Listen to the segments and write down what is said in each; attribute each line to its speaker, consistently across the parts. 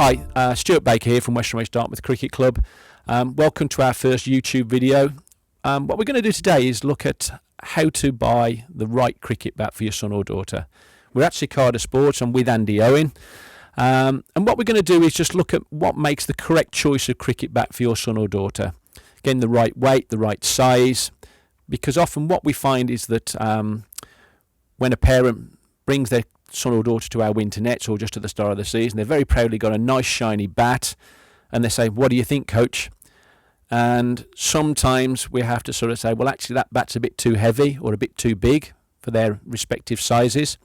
Speaker 1: Hi, Stuart Baker here from Bromwich Dartmouth Cricket Club. Welcome to our first YouTube video. What we're going to do today is look at how to buy the right cricket bat for your son or daughter. We're at Cicada Sports. I'm with Andy Owen. And what we're going to do is just look at what makes the correct choice of cricket bat for your son or daughter. Again, the right weight, the right size, because often what we find is that when a parent brings their son or daughter to our winter nets or just at the start of the season, they've very proudly got a nice shiny bat and they say, "What do you think, coach?" And sometimes we have to sort of say, well, actually that bat's a bit too heavy or a bit too big for their respective sizes.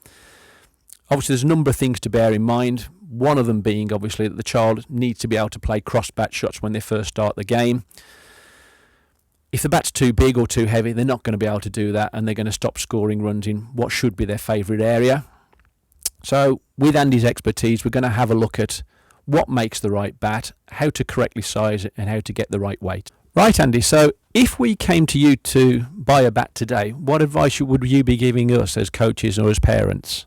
Speaker 1: Obviously there's a number of things to bear in mind, one of them being obviously that the child needs to be able to play cross bat shots when they first start the game. If the bat's too big or too heavy, they're not going to be able to do that, and they're going to stop scoring runs in what should be their favourite area. So with Andy's expertise, we're going to have a look at what makes the right bat, how to correctly size it, and how to get the right weight. Right, Andy, so if we came to you to buy a bat today, what advice would you be giving us as coaches or as parents?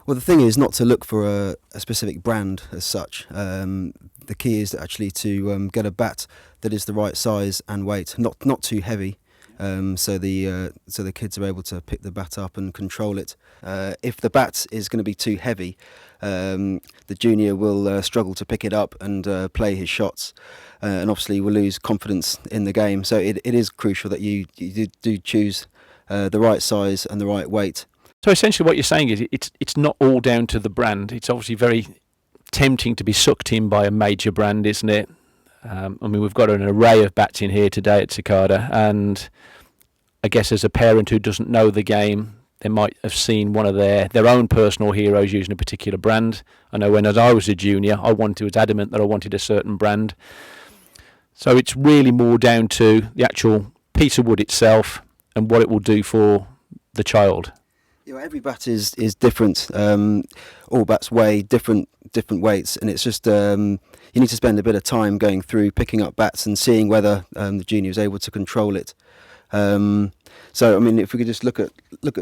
Speaker 2: Well, the thing is not to look for a specific brand as such. The key is actually to get a bat that is the right size and weight, not too heavy, so the kids are able to pick the bat up and control it. If the bat is going to be too heavy, the junior will struggle to pick it up and play his shots, and obviously will lose confidence in the game. So it is crucial that you do choose the right size and the right weight.
Speaker 1: So essentially what you're saying is it's not all down to the brand. It's obviously very tempting to be sucked in by a major brand, isn't it? I mean, we've got an array of bats in here today at Cicada, and I guess as a parent who doesn't know the game, they might have seen one of their own personal heroes using a particular brand. I know when as I was a junior, I was adamant that I wanted a certain brand. So it's really more down to the actual piece of wood itself and what it will do for the child.
Speaker 2: Yeah, every bat is different. All bats weigh different weights, and it's just you need to spend a bit of time going through picking up bats and seeing whether the junior is able to control it. So I mean, if we could just look at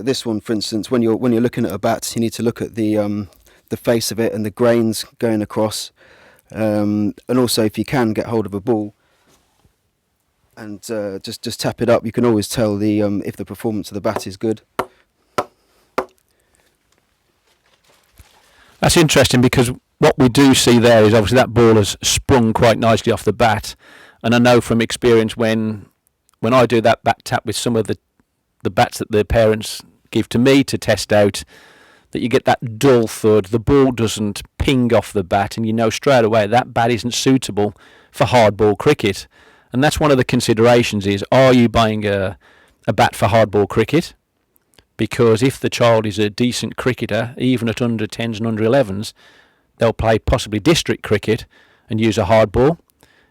Speaker 2: this one, for instance, when you're looking at a bat, you need to look at the face of it and the grains going across, and also if you can get hold of a ball and just tap it up, you can always tell if the performance of the bat is good.
Speaker 1: That's interesting, because what we do see there is obviously that ball has sprung quite nicely off the bat, and I know from experience when I do that bat tap with some of the bats that the parents give to me to test out, that you get that dull thud, the ball doesn't ping off the bat, and you know straight away that bat isn't suitable for hardball cricket. And that's one of the considerations is, are you buying a bat for hardball cricket? Because if the child is a decent cricketer, even at under 10s and under 11s, they'll play possibly district cricket and use a hard ball.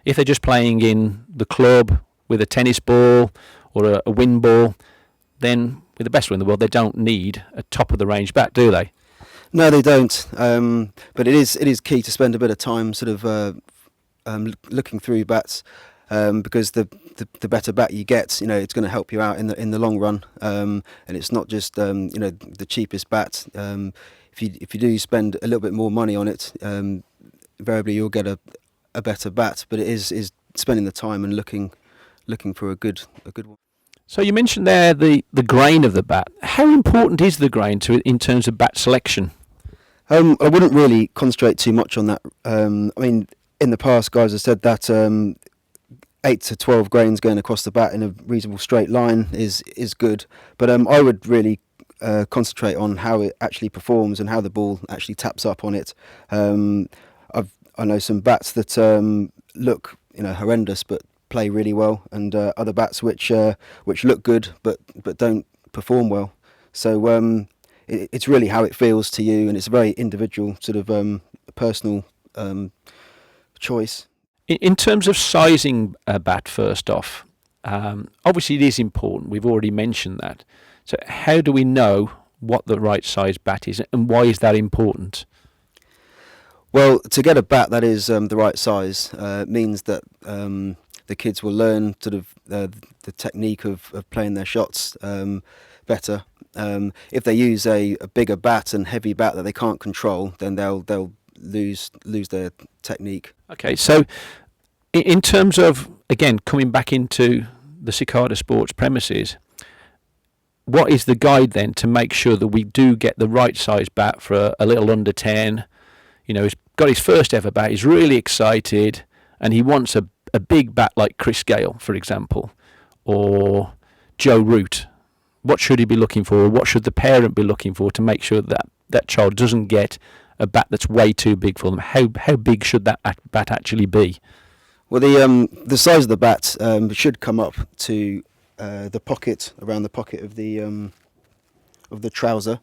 Speaker 1: If they're just playing in the club with a tennis ball or a wind ball, then with the best one in the world, they don't need a top of the range bat, do they?
Speaker 2: No, they don't. But it is key to spend a bit of time sort of looking through bats, because the better bat you get, it's going to help you out in the long run, and it's not just the cheapest bat. If you do spend a little bit more money on it, invariably you'll get a better bat. But it is spending the time and looking for a good one.
Speaker 1: So you mentioned there the grain of the bat. How important is the grain in terms of bat selection?
Speaker 2: I wouldn't really concentrate too much on that. I mean, in the past, guys have said that 8 to 12 grains going across the bat in a reasonable straight line is good, but I would really concentrate on how it actually performs and how the ball actually taps up on it. I know some bats that look horrendous but play really well, and other bats which look good but don't perform well. So it's really how it feels to you, and it's a very individual sort of personal choice.
Speaker 1: In terms of sizing a bat, first off, obviously it is important. We've already mentioned that. So how do we know what the right size bat is, and why is that important?
Speaker 2: Well, to get a bat that is the right size means that the kids will learn sort of the technique of playing their shots better. If they use a bigger bat and heavy bat that they can't control, then they'll lose their technique.
Speaker 1: Okay, so in terms of, again, coming back into the Cicada Sports premises, what is the guide then to make sure that we do get the right size bat for a little under 10? You know, he's got his first ever bat, he's really excited, and he wants a big bat like Chris Gale, for example, or Joe Root. What should he be looking for, or what should the parent be looking for to make sure that that child doesn't get a bat that's way too big for them? How big should that bat actually be?
Speaker 2: Well, the size of the bat should come up to the pocket, around the pocket of the trouser.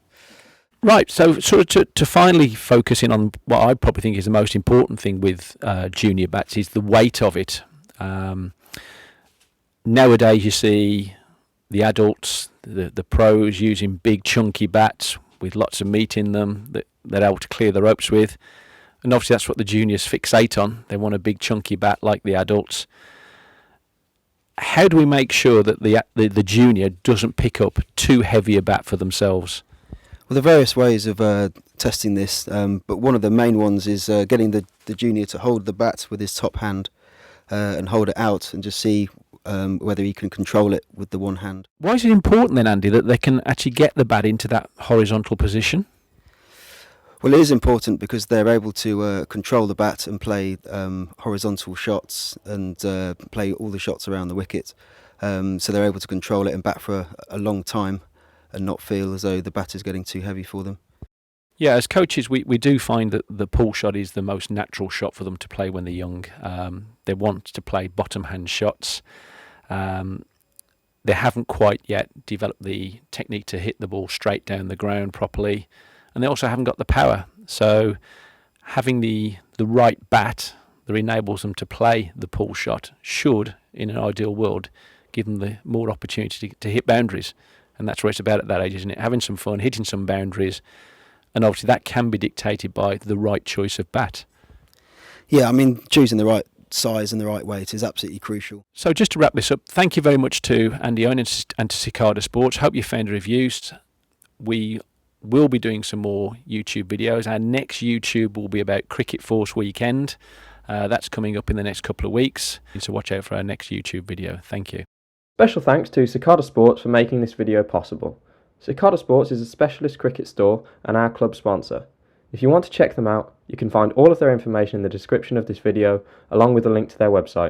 Speaker 1: Right, so sort of to finally focus in on what I probably think is the most important thing with junior bats is the weight of it. Nowadays you see the adults, the pros using big chunky bats with lots of meat in them that they're able to clear the ropes with. And obviously that's what the juniors fixate on. They want a big chunky bat like the adults. How do we make sure that the junior doesn't pick up too heavy a bat for themselves?
Speaker 2: Well, there are various ways of testing this, but one of the main ones is getting the junior to hold the bat with his top hand and hold it out and just see whether he can control it with the one hand.
Speaker 1: Why is it important then, Andy, that they can actually get the bat into that horizontal position?
Speaker 2: Well, it is important because they're able to control the bat and play horizontal shots and play all the shots around the wicket. So they're able to control it and bat for a long time and not feel as though the bat is getting too heavy for them.
Speaker 1: Yeah, as coaches, we do find that the pull shot is the most natural shot for them to play when they're young. They want to play bottom hand shots. They haven't quite yet developed the technique to hit the ball straight down the ground properly, and they also haven't got the power. So having the right bat that enables them to play the pull shot should, in an ideal world, give them the more opportunity to hit boundaries. And that's what it's about at that age, isn't it? Having some fun, hitting some boundaries, and obviously that can be dictated by the right choice of bat.
Speaker 2: Yeah, I mean, choosing the right size and the right weight is absolutely crucial.
Speaker 1: So just to wrap this up, thank you very much to Andy Owen and to Cicada Sports. Hope you found the reviews. We will be doing some more YouTube videos. Our next YouTube will be about Cricket Force Weekend. That's coming up in the next couple of weeks. So watch out for our next YouTube video. Thank you.
Speaker 3: Special thanks to Cicada Sports for making this video possible. Cicada Sports is a specialist cricket store and our club sponsor. If you want to check them out, you can find all of their information in the description of this video, along with a link to their website.